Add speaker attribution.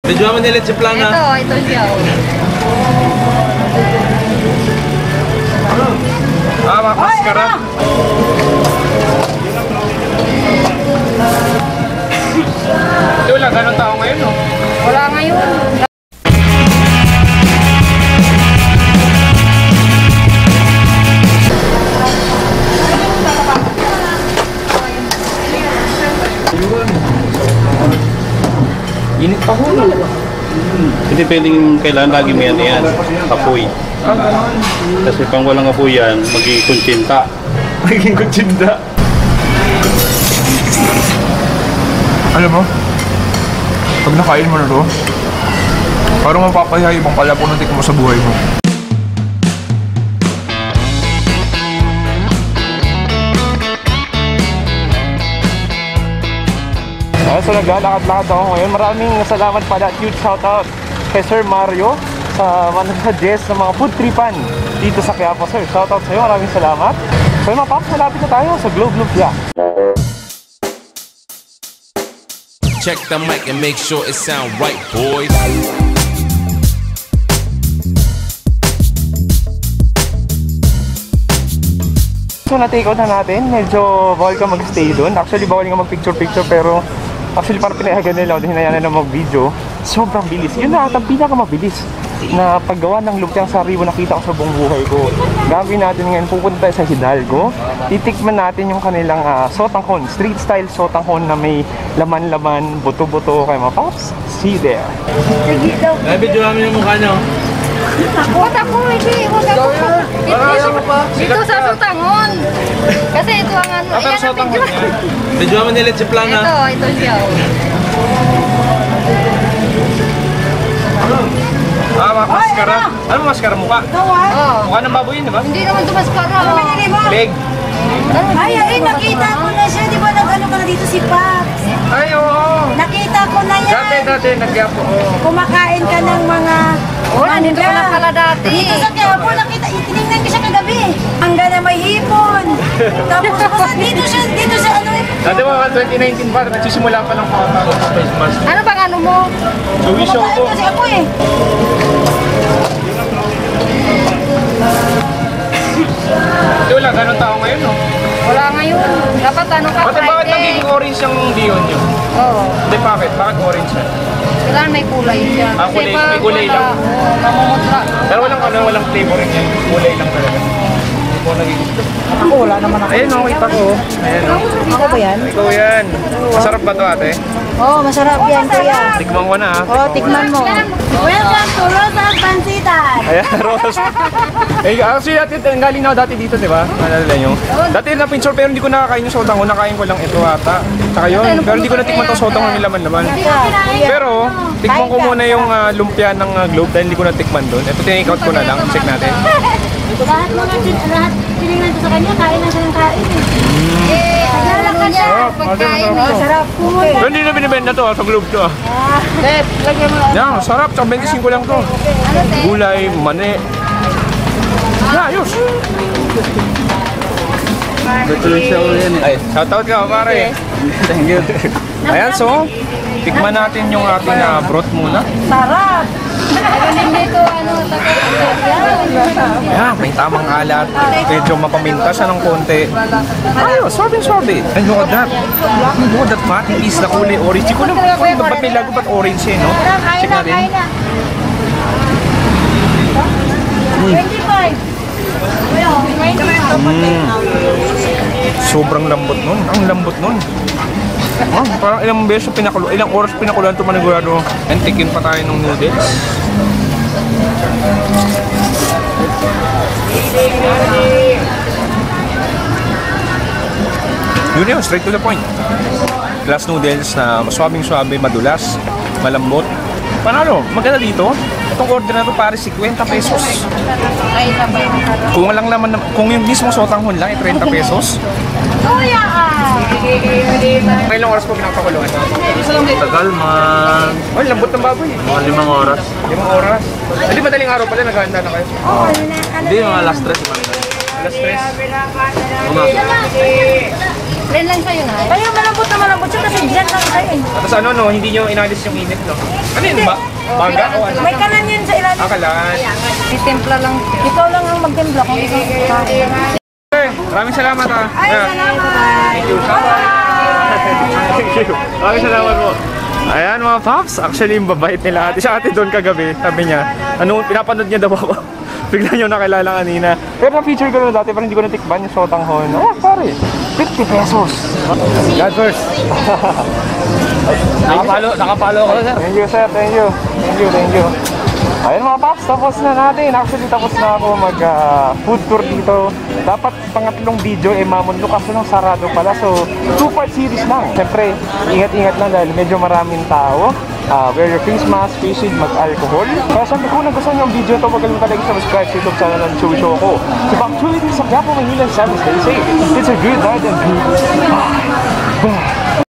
Speaker 1: Medyo naman nilit si Plana.
Speaker 2: Ito siya.
Speaker 1: Maskara. Ito lang, ganun tao ngayon, no?
Speaker 2: Wala ngayon.
Speaker 1: Init pa ho.
Speaker 3: Hindi pwedeng kailangan lagi may yan, apoy. Kasi pang walang apoy yan, magiging kuntsinta.
Speaker 1: Magiging kutsinda. Alam mo, pag nakain mo na to, parang mapapahiya ibang palapunutik mo sa buhay mo. So naglalakad-lakad ako ngayon. Maraming salamat pala at huge shoutout kay Sir Mario sa manag-suggest ng mga food tripan dito sa Quiapo, sir. Shoutout sa iyo, maraming salamat. So mga paps, malapit na tayo sa Globe Lumpia.
Speaker 4: Check the mic and make sure it sound right, boys.
Speaker 1: So na-take out na natin. Medyo bawal ka mag-stay doon. Actually bawal nga mag-picture-picture pero actually parang pinayagan nila o hinayaan na mag-video. Sobrang bilis. Yun na ang pinakamabilis na paggawa ng lumpiang sariwa nakita ko sa buong buhay ko. Gagawin natin ngayon, pupunta tayo sa Hidalgo. Titikman natin yung kanilang sotanghon, street style sotanghon na may laman-laman, buto-buto. Kaya mga paps, see you there. Ay, video namin yung mukha niyo.
Speaker 2: Huwag ako, hindi. Huwag ako. Dito sa sotanghon. Kasi ito ang ano.
Speaker 1: Pero sotanghon yan. Video naman nilit si Plana.
Speaker 2: Ito siya.
Speaker 1: Maskara. Ano maskara mukha? Mukha ng baboy yun, di ba?
Speaker 2: Hindi naman ito maskara.
Speaker 1: Leg.
Speaker 5: Ay, nakita ko na siya. Di ba nag-ano ka na dito si Paps?
Speaker 1: Ay, oo.
Speaker 5: Nakita ko na yan.
Speaker 1: Dati, nag-Quiapo.
Speaker 5: Kumakain ka ng mga
Speaker 2: Nandito ko lang pala dati.
Speaker 5: Dito sa Quiapo, nakita, itinignan ko siya kagabi. Hanggang na may hipon. Tapos basta dito siya ano eh.
Speaker 1: Dati mga 2019 pa, nagsisimula pa lang ako sa face mask.
Speaker 2: Ano bang ano mo?
Speaker 1: Joey show ko.
Speaker 5: Kumakain kasi ako eh.
Speaker 1: Ito lang, ganun tao ngayon, no?
Speaker 2: Wala ngayon. Dapat ano ka
Speaker 1: Bakit naging orange yung diyon nyo?
Speaker 2: Oo.
Speaker 1: Hindi, bakit? Bakit orange yan?
Speaker 2: Kailangan may kulay siya.
Speaker 1: Ah, kulay-
Speaker 2: Kasi
Speaker 1: may kulay lang.
Speaker 2: Oo, mamumutla.
Speaker 1: Pero walang flavoring yan. Kulay lang talaga. Hindi ko naging...
Speaker 5: Ako, wala naman ako.
Speaker 1: Ayun, nakita ko. Ayun, no?
Speaker 5: Ako ba yan?
Speaker 1: Ikaw yan. Masarap ba ito, ate?
Speaker 5: Oo, masarap yan kuya.
Speaker 1: Tikman ko na, ha?
Speaker 5: Oo, tikman mo. Welcome to Rosas Pansitan.
Speaker 1: Ayan, Rose. Actually, galing na ako dati dito, di ba? Nalala nyo? Dati na-pinchore pero hindi ko nakakain yung sotanghon. Nakain ko lang ito ata. Tsaka yun. Pero hindi ko natikman itong sotanghon ng laman-laman. Pero, tikman ko muna yung lumpia ng Globe dahil hindi ko natikman doon. Ito, tinake out ko na lang. Check natin.
Speaker 5: Lahat tinignan ko sa kanya, kain lang siya ng kain eh.
Speaker 2: Naglalakad siya. Pagkain.
Speaker 5: Masarap.
Speaker 1: Pero hindi na binibenta to sa Globe to.
Speaker 2: Lagyan mo.
Speaker 1: Yan, sarap. Tsaka 25 lang to. Gulay, mani. Ayos. Ay, shoutout ka, pare. Thank you. Ayan, so, tikman natin yung ating broth muna.
Speaker 5: Sarap.
Speaker 2: Meron din dito ano.
Speaker 1: Ayan, may tamang alat. Medyo mapaminta siya ng konti. Ayos, sorbe. And look at that. Look at that fatty piece na kulay orange. Hindi ko lang ba't may lago ba't orange eh, no? Check natin.
Speaker 5: 25.
Speaker 1: Sobrang lambot nun. Ang lambot nun. Parang ilang oras pinakuluan ito manigurado. And tikin pa tayo ng noodles. Yun, straight to the point. Glass noodles na maswabing-swabe, madulas, malambot. Panalo, maganda dito. Itong order na ito pare 50 pesos. Kung walang naman, kung yung mismo sotanghon lang, 30 pesos.
Speaker 5: Kuya ka.
Speaker 1: May ilang oras po pinapakuluan?
Speaker 3: Tagal man.
Speaker 1: Ay, lambot ng baboy.
Speaker 3: Mga 5 oras.
Speaker 1: 5 oras. Hindi madaling araw pala, naghahanda na kayo.
Speaker 5: Oo,
Speaker 3: Hindi, mga last 3.
Speaker 1: Alas 3.
Speaker 2: Plain lang sa'yo na.
Speaker 5: Kaya malambot siya kasi dyan lang siya eh.
Speaker 1: Tapos ano, no, hindi nyo inalis yung init, no? Ano yun ba? Mangga o ano?
Speaker 5: May kalan yan sa ilalim.
Speaker 1: Akalan.
Speaker 2: Titimpla lang.
Speaker 5: Ikaw lang ang magtimpla kung ikaw.
Speaker 1: Okay, maraming salamat ha.
Speaker 5: Ay,
Speaker 1: Yeah.
Speaker 5: salamat.
Speaker 1: Thank you. Thank you. Maraming salamat po. Ayan mga Pops, actually yung babait nila ate. Siya ate doon kagabi, sabi niya, ano, pinapanood niya daw ako. Bigla niyo nakilala kanina. Pero na-feature ko na dati, pero hindi ko natikban yung sotanghon. Ah, pare, 50 pesos. God first. Nakapalo ako, sir. Thank you, sir. Thank you. Thank you. Ayun mga Pops, tapos na natin. Actually, tapos na ako mag-food tour dito. Dapat pangatlong video, mamon kaso nang sarado pala. So, 2-part series lang. Siyempre, ingat-ingat lang dahil medyo maraming tao. Wear your face mask, face shield, mag-alcohol. Kaya siyempre kung nagustuhan niyo ang video ito, huwag kalimutan lagi subscribe sa YouTube channel ng Chewy Show ko. Si Bang Chewy din sa Quiapo, Manila, San Stay safe. It's a good night and good. Bye.